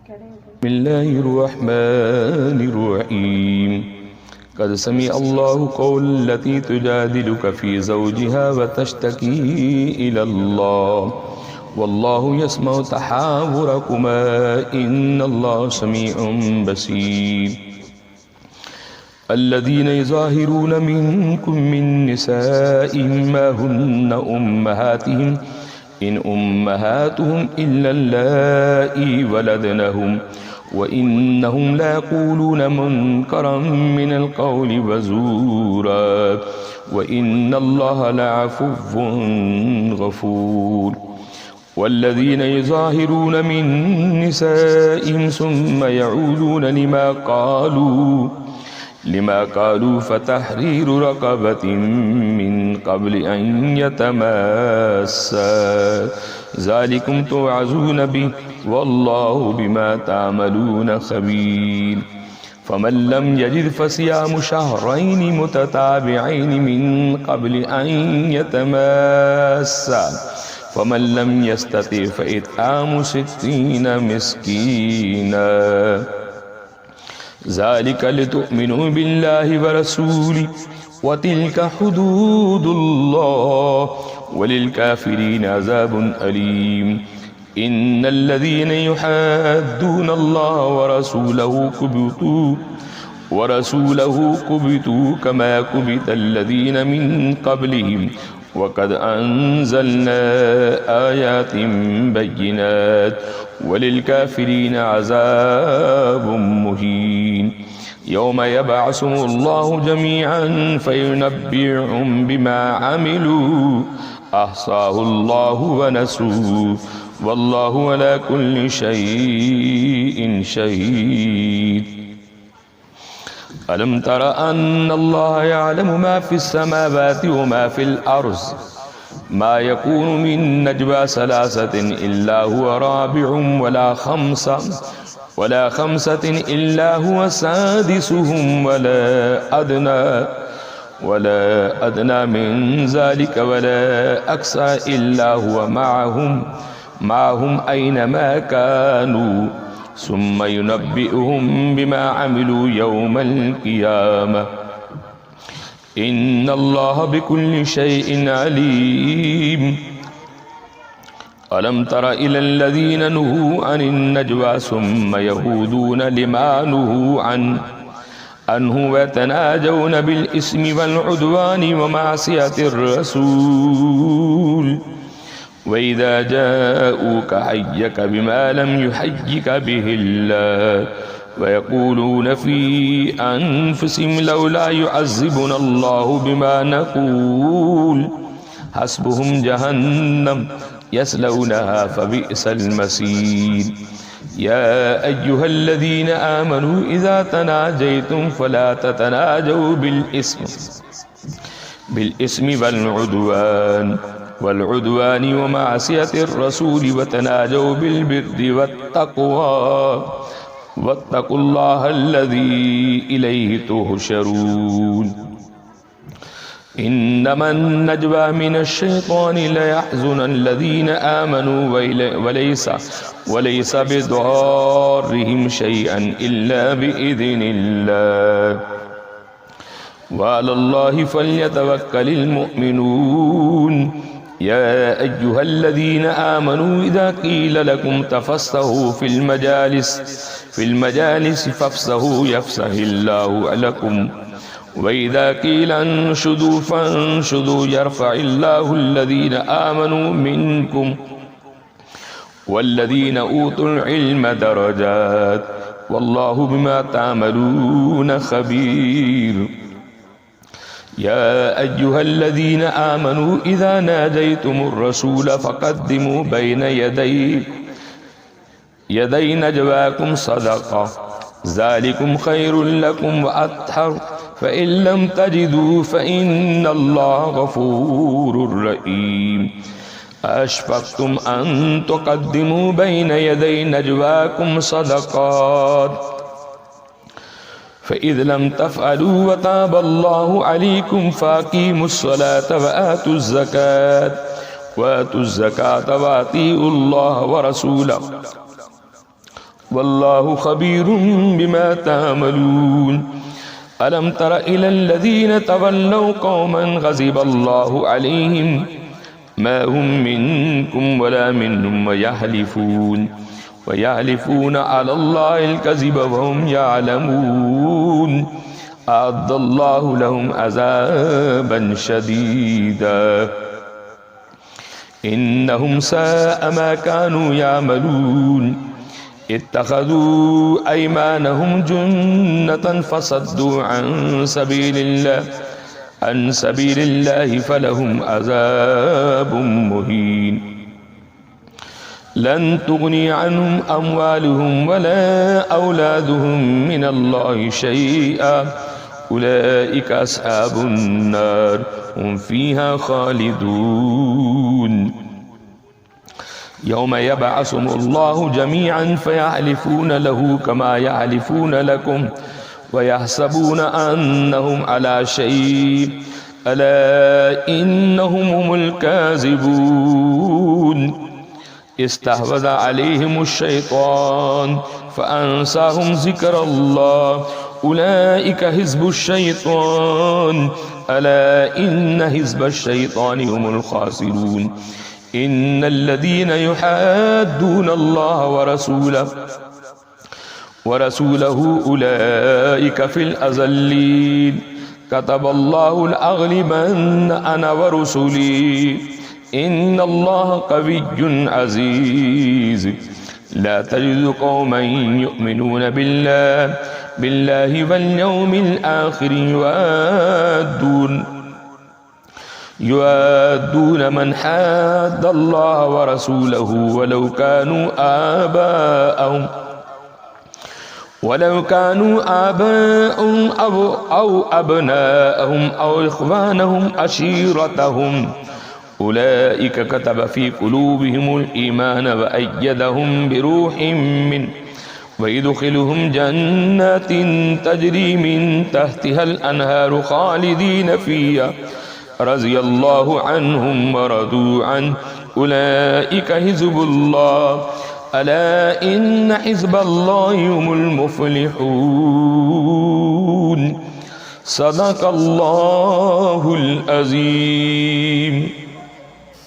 बिस्मिल्लाहिर्रहमानिर्रहीम क़द समिअ अल्लाहु क़ौलल्लती तुजादिलुका फ़ी ज़ौजिहा व तश्तकी इलल्लाह वल्लाहु यस्मउ तहावुरकुमा इन्नल्लाह समीउन बसीर। अल्लज़ीना युज़ाहिरून मिनकुम मिन निसाइहिम मा हुन्ना उम्महातिहिम इन उम्महातुहुम इल्ला अल्लाई वलदनहुम व इन्नहुम लायक़ूलून मुनकरम मिनल क़ौलि व ज़ूरा व इन्नल्लाहा लअफ़ुव्वुन गफ़ूर। वल्लज़ीना युज़ाहिरून मिन निसाइहिम सुम्मा यऊदून लिमा क़ालू फ़तहरीरु रक़बतिन मिन क़ब्लि अन यतमस्सा ज़ालिकुम तुअज़ून बिहि वल्लाहु बिमा तअमलून ख़बीर। फ़मन लम यजिद फ़सियामु शहरैनि मुतताबिዐैनि मिन क़ब्लि अन यतमस्सा फ़मन लम यस्तति फ़इत्आमु सित्तीन मिस्कीना ज़ालिक लितुअ्मिनू बिल्लाहि व रसूलिहि व तिल्क हुदूदुल्लाह वलिलकाफ़िरीन अज़ाबुन अलीम। इन्नल्लज़ीना युहाद्दून अल्लाह व रसूलहु कुबितू कमा कुबितल्लज़ीन मिन क़ब्लिहिम वक़द अंज़लना आयातिन बय्यिनात वलिलकाफ़िरीन अज़ाबुम मुहीन। यौम यबअसुहुमुल्लाहु जमीअन फ़युनब्बिउहुम बिमा अमिलू अहसाहुल्लाहु व नसूहु वल्लाहु अला कुल्लि शैइन शहीद। अलम तर अन्नल्लाह यअलमु मा फ़िस्समावाति व मा फ़िल अर्ज़ मा यकूनु मिन नजवा सलासतिन इल्ला हुवा राबिउहुम वला खमसतिन इल्ला हुवा सादिसुहुम वला अदना मिन ज़ालिका वला अक्सा इल्ला हुवा माअहुम ऐनमा कानू सुम्मा युनब्बिउहुम बिमा अमिलू यौमल क़ियामह इन्नल्लाहा बिकुल्लि शैइन अलीम। अलम तर इलल्लज़ीना नुहू अनिन नजवा सुम्मा यऊदून लिमा नुहू अन्हु व यतनाजौन बिल इस्मि वल उद्वानि व मासियतिर रसूल व इज़ा जाऊका हय्यका बिमा लम युहय्यिक बिहिल्लाह व यक़ूलून फ़ी अन्फ़ुसिहिम लौला युअज़्ज़िबुना अल्लाहु बिमा नक़ूल हस्बुहुम जहन्नम यस्लौनहा फ़बिअसल मसीर। या अय्युहल्लज़ीना आमनू इज़ा तनाजयतुम फ़ला ततनाजऊ बिल इस्मि वल व मासियतिर रसूलि व तनाजऊ बिल बिर्रि वत्तक़वा वत्तक़ुल्लाह अल्लज़ी इलैहि तुहशरून। इन्नमन नजवा मिनश्शैतानि लयहज़ुनल्लज़ीना आमनू वलैसा बिदर्रिहिम शैअन इल्ला बिइज़्निल्लाह व अलल्लाहि फ़ल्यतवक्कलिल मुअ्मिनून। या अय्युहल्लज़ीना आमनू इज़ा क़ील लकुम तफ़स्सहू फ़िल मजालिस फ़फ़्सहू यफ़्सहिल्लाहु लकुम व इज़ा क़ील अंशुदू फ़ंशुदू यरफ़इल्लाहु अल्लज़ीना आमनू मिनकुम वल्लज़ीना ऊतुल इल्म दरजात वल्लाहु बिमा तअमलून ख़बीर। या अय्युहल्लज़ीना आमनू इज़ा नाजयतुमुर रसूल फ़क़द्दिमू बैन यदै नजवाकुम सदक़ा ज़ालिकुम ख़ैरुल लकुम व अत्हर फ़इन लम तजिदू फ़इन्नल्लाह गफ़ूरुर रहीम। अशफ़क़्तुम अन तुक़द्दिमू बैन यदै नजवाकुम सदक़ात फ़इज़ लम तफ़अलू व ताबल्लाहु अलैकुम फ़अक़ीमुस्सलात व आतुज़्ज़कात व अतीउल्लाह व रसूलहु वल्लाहु खबीरुम बिमा तामलून। अलम तर इलल्लज़ीन तवल्लौ कौमन ग़ज़िबल्लाहु अलैहिम मा हुम मिनकुम वला मिन्हुम वयहलिफून अलल्लाहिल कज़िब वहुम यअलमून अअद्दल्लाहु लहुम अज़ाबन शदीदा इन्नहुम साअ मा कानू यअमलून। इत्तख़ज़ू अयमानहुम जुन्नतन फसद्दू अन सबीलिल्लाहि फलहुम अज़ाबुम मुहीन। लन तुग़नी अन्हुम अम्वालुहुम वला औलादुहुम मिनल्लाहि शैअ उलाइका अस्हाबुन नार हुम फ़ीहा ख़ालिदून। यौम यबअसुहुमुल्लाहु जमीअन फ़यहलिफ़ून लहू कमा यहलिफ़ून लकुम वयहसबून अन्नहुम अला शै'इन अला इन्नहुम हुमुल काज़िबून। इस्तहवज़ अलैहिमुश्शैतान फ़अंसाहुम ज़िक्रल्लाह उलाइका हिज़्बुश्शैतान अला इन्न हिज़्बश्शैतानि हुमुल ख़ासिरून। इन्नल्लज़ीन युहाद्दूनल्लाह वरसूलहु उलाइका फ़िल अज़ल्लीन। कतबल्लाहु लअग़लिबन्ना अना वरुसुली इन्नल्लाह क़विय्युन अज़ीज़। ला तजिदु क़ौमन युमिनून बिल्लाहि वल यौमिल आख़िर युवाद्दून मन हाद्दल्लाह व रसूलहु वलौ कानू आबाअहुम औ अबनाअहुम औ इख़वानहुम अशीरतहुम उलाइका कतब फ़ी क़ुलूबिहिमुल ईमान व अय्यदहुम बिरूहिम मिन्हु व युदख़िलुहुम जन्नातिन तजरी मिन तहतिहल अनहारु ख़ालिदीन फ़ीहा रज़ियल्लाहु अन्हुम व रदू अन्हु उलाइका हिज़्बुल्लाह अला इन्न हिज़्बल्लाहि हुमुल मुफ़्लिहून। सदक़ल्लाहुल अज़ीम।